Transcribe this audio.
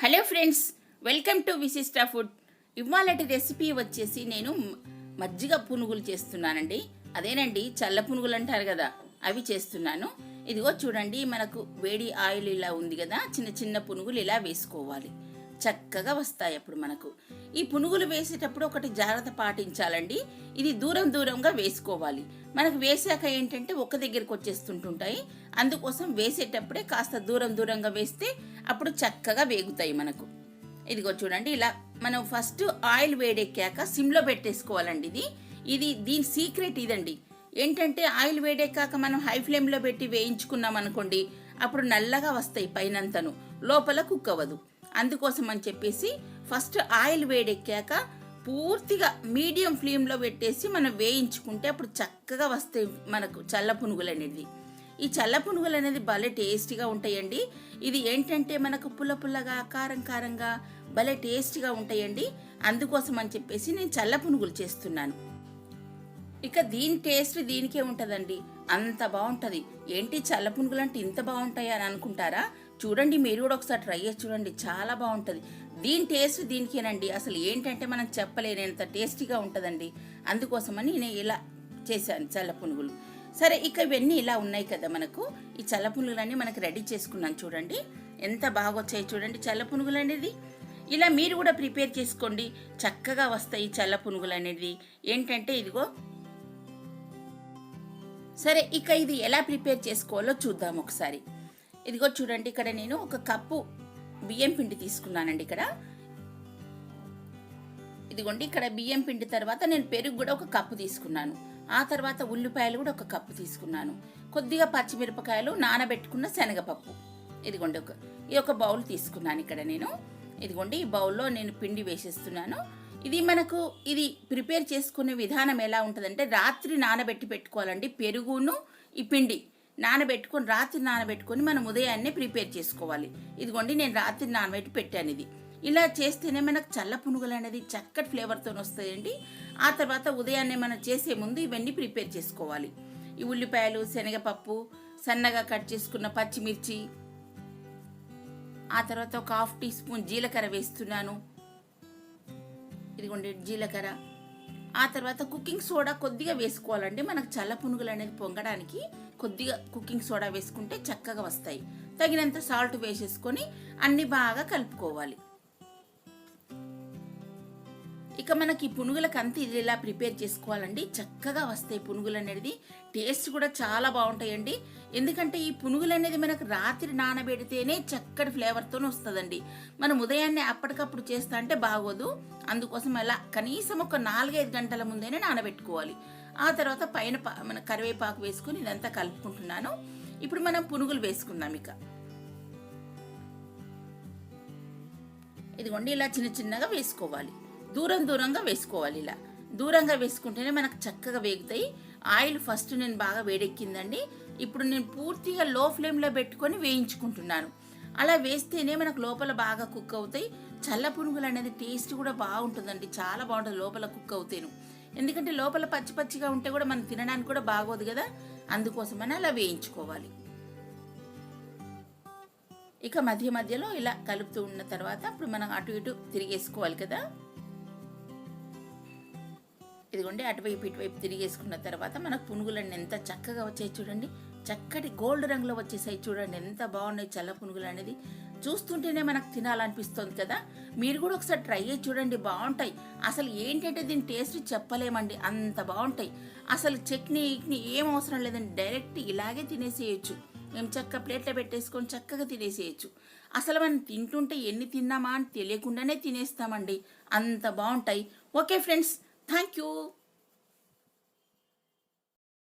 Hello friends, welcome to విశిష్ట food. ఇవాళటి recipe వచ్చేసి నేను మజ్జిగ పునుగులు చేస్తున్నానండి. అదేనండి, చల్ల పునుగులు అంటారు కదా, అవి చేస్తున్నాను. ఇదిగో చూడండి, మనకు వేడి ఆయిల్ ఇలా ఉంది కదా, చిన్న చిన్న పునుగులు ఇలా వేసుకోవాలి. చక్కగా వస్తాయి. అప్పుడు మనకు ఈ పునుగులు వేసేటప్పుడు ఒకటి జాగ్రత్త పాటించాలండి. ఇది దూరం దూరంగా వేసుకోవాలి. మనకు వేసాక ఏంటంటే ఒక దగ్గరికి వచ్చేస్తుంటుంటాయి. అందుకోసం వేసేటప్పుడే కాస్త దూరం దూరంగా వేస్తే అప్పుడు చక్కగా వేగుతాయి మనకు. ఇదిగో చూడండి, ఇలా మనం ఫస్ట్ ఆయిల్ వేడెక్కాక సిమ్లో పెట్టేసుకోవాలండి. ఇది దీని సీక్రెట్ ఇదండి. ఏంటంటే ఆయిల్ వేడెక్కాక మనం హై ఫ్లేమ్లో పెట్టి వేయించుకున్నాం అనుకోండి, అప్పుడు నల్లగా వస్తాయి పైనంతను, లోపల కుక్ అవ్వదు. అందుకోసం అని చెప్పేసి ఫస్ట్ ఆయిల్ వేడెక్కాక పూర్తిగా మీడియం ఫ్లేమ్లో పెట్టేసి మనం వేయించుకుంటే అప్పుడు చక్కగా వస్తాయి మనకు చల్ల పునుగులు అనేది. ఈ చల్ల పునుగులు అనేది భలే టేస్టీగా ఉంటాయండి. ఇది ఏంటంటే మనకు పుల్ల పుల్లగా కారం కారంగా భలే టేస్టీగా ఉంటాయండి. అందుకోసం అని చెప్పేసి నేను చల్ల పునుగులు చేస్తున్నాను. ఇక దీని టేస్ట్ దీనికే ఉంటుందండి, అంత బాగుంటుంది. ఏంటి చల్ల పునుగులు అంటే ఇంత బాగుంటాయి అని అనుకుంటారా? చూడండి, మీరు కూడా ఒకసారి ట్రై చేసి చూడండి, చాలా బాగుంటుంది. దీని టేస్ట్ దీనికేనండి. అసలు ఏంటంటే మనం చెప్పలేనంత టేస్టీగా ఉంటుందండి. అందుకోసమని నేను ఇలా చేశాను చల్ల పునుగులు. సరే, ఇక ఇవన్నీ ఇలా ఉన్నాయి కదా, మనకు ఈ చల్ల పునుగులన్నీ మనకు రెడీ చేసుకున్నాను. చూడండి ఎంత బాగా వచ్చాయి. చూడండి చల్ల పునుగులు అనేది ఇలా మీరు కూడా ప్రిపేర్ చేసుకోండి, చక్కగా వస్తాయి చల్ల పునుగులు అనేది. ఏంటంటే ఇదిగో, సరే ఇక ఇది ఎలా ప్రిపేర్ చేసుకోవాలో చూద్దాం ఒకసారి. ఇదిగో చూడండి, ఇక్కడ నేను ఒక కప్పు బియ్యం పిండి తీసుకున్నానండి. ఇదిగోండి, ఇక్కడ బియ్యం పిండి తర్వాత నేను పెరుగు కూడా ఒక కప్పు తీసుకున్నాను. ఆ తర్వాత ఉల్లిపాయలు కూడా ఒక కప్పు తీసుకున్నాను. కొద్దిగా పచ్చిమిరపకాయలు, నానబెట్టుకున్న శనగపప్పు. ఇదిగోండి, ఈ ఒక బౌల్ తీసుకున్నాను ఇక్కడ నేను. ఇదిగోండి, ఈ బౌల్లో నేను పిండి వేసేస్తున్నాను. ఇది ప్రిపేర్ చేసుకునే విధానం ఎలా ఉంటుందంటే, రాత్రి నానబెట్టి పెట్టుకోవాలండి. పెరుగును ఈ పిండి రాత్రి నానబెట్టుకొని మనం ఉదయాన్నే ప్రిపేర్ చేసుకోవాలి. ఇదిగోండి, నేను రాత్రి నానబెట్టి పెట్టాను. ఇది ఇలా చేస్తేనే మనకు చల్ల పునుగులు అనేది చక్కటి ఫ్లేవర్తో వస్తాయండి. ఆ తర్వాత ఉదయాన్నే మనం చేసే ముందు ఇవన్నీ ప్రిపేర్ చేసుకోవాలి. ఈ ఉల్లిపాయలు, శనగపప్పు, సన్నగా కట్ చేసుకున్న పచ్చిమిర్చి, ఆ తర్వాత ఒక 1/2 టీ స్పూన్ జీలకర్ర వేస్తున్నాను. ఇదిగోండి జీలకర్ర. ఆ తర్వాత కుకింగ్ సోడా కొద్దిగా వేసుకోవాలండి. మనకు చల్ల పునుగులు అనేది పొంగడానికి కొద్దిగా కుకింగ్ సోడా వేసుకుంటే చక్కగా వస్తాయి. తగినంత సాల్ట్ వేసేసుకొని అన్ని బాగా కలుపుకోవాలి. ఇక మనకి పునుగులకు అంతా ఇది ఇలా ప్రిపేర్ చేసుకోవాలండి, చక్కగా వస్తాయి పునుగులు అనేది. టేస్ట్ కూడా చాలా బాగుంటాయండి. ఎందుకంటే ఈ పునుగులు అనేది మనకు రాత్రి నానబెడితేనే చక్కటి ఫ్లేవర్తో వస్తుందండి. మనం ఉదయాన్నే అప్పటికప్పుడు చేస్తా అంటే బాగోదు. అందుకోసం అలా కనీసం ఒక 4-5 గంటల ముందేనే నానబెట్టుకోవాలి. ఆ తర్వాత పైన మన కరివేపాకు వేసుకుని ఇదంతా కలుపుకుంటున్నాను. ఇప్పుడు మనం పునుగులు వేసుకుందాం. ఇదిగోండి, ఇలా చిన్న చిన్నగా వేసుకోవాలి. దూరంగా వేసుకోవాలి. ఇలా దూరంగా వేసుకుంటేనే మనకు చక్కగా వేగుతాయి. ఆయిల్ ఫస్ట్ నేను బాగా వేడెక్కిందండి. ఇప్పుడు నేను పూర్తిగా లో ఫ్లేమ్లో పెట్టుకొని వేయించుకుంటున్నాను. అలా వేస్తేనే మనకు లోపల బాగా కుక్ అవుతాయి. చల్ల పునుగులు అనేది టేస్ట్ కూడా బాగుంటుందండి, చాలా బాగుంటుంది లోపల కుక్ అవుతాను. ఎందుకంటే లోపల పచ్చి పచ్చిగా ఉంటే కూడా మనం తినడానికి కూడా బాగోదు కదా, అందుకోసమని అలా వేయించుకోవాలి. ఇక మధ్య మధ్యలో ఇలా కలుపుతూ ఉన్న తర్వాత ఇప్పుడు మనం అటు ఇటు తిరిగేసుకోవాలి కదా. ఇదిగోండి, అటువైపు ఇటువైపు తిరిగేసుకున్న తర్వాత మనకు పునుగులన్నీ ఎంత చక్కగా వచ్చాయి. చూడండి, చక్కటి గోల్డ్ రంగులో వచ్చేసాయి. చూడండి ఎంత బాగున్నాయి చల్ల పునుగులు అనేది. చూస్తుంటేనే మనకు తినాలనిపిస్తుంది కదా. మీరు కూడా ఒకసారి ట్రై చేసి చూడండి, బాగుంటాయి. అసలు ఏంటంటే దీని టేస్ట్ చెప్పలేమండి, అంత బాగుంటాయి. అసలు చట్నీ ఏం అవసరం లేదండి, డైరెక్ట్ ఇలాగే తినేసేయచ్చు. మేము చక్క ప్లేట్లో పెట్టేసుకొని చక్కగా తినేసేయచ్చు. అసలు మనం తింటుంటే ఎన్ని తిన్నామా అని తెలియకుండానే తినేస్తామండి, అంత బాగుంటాయి. Okay friends, thank you.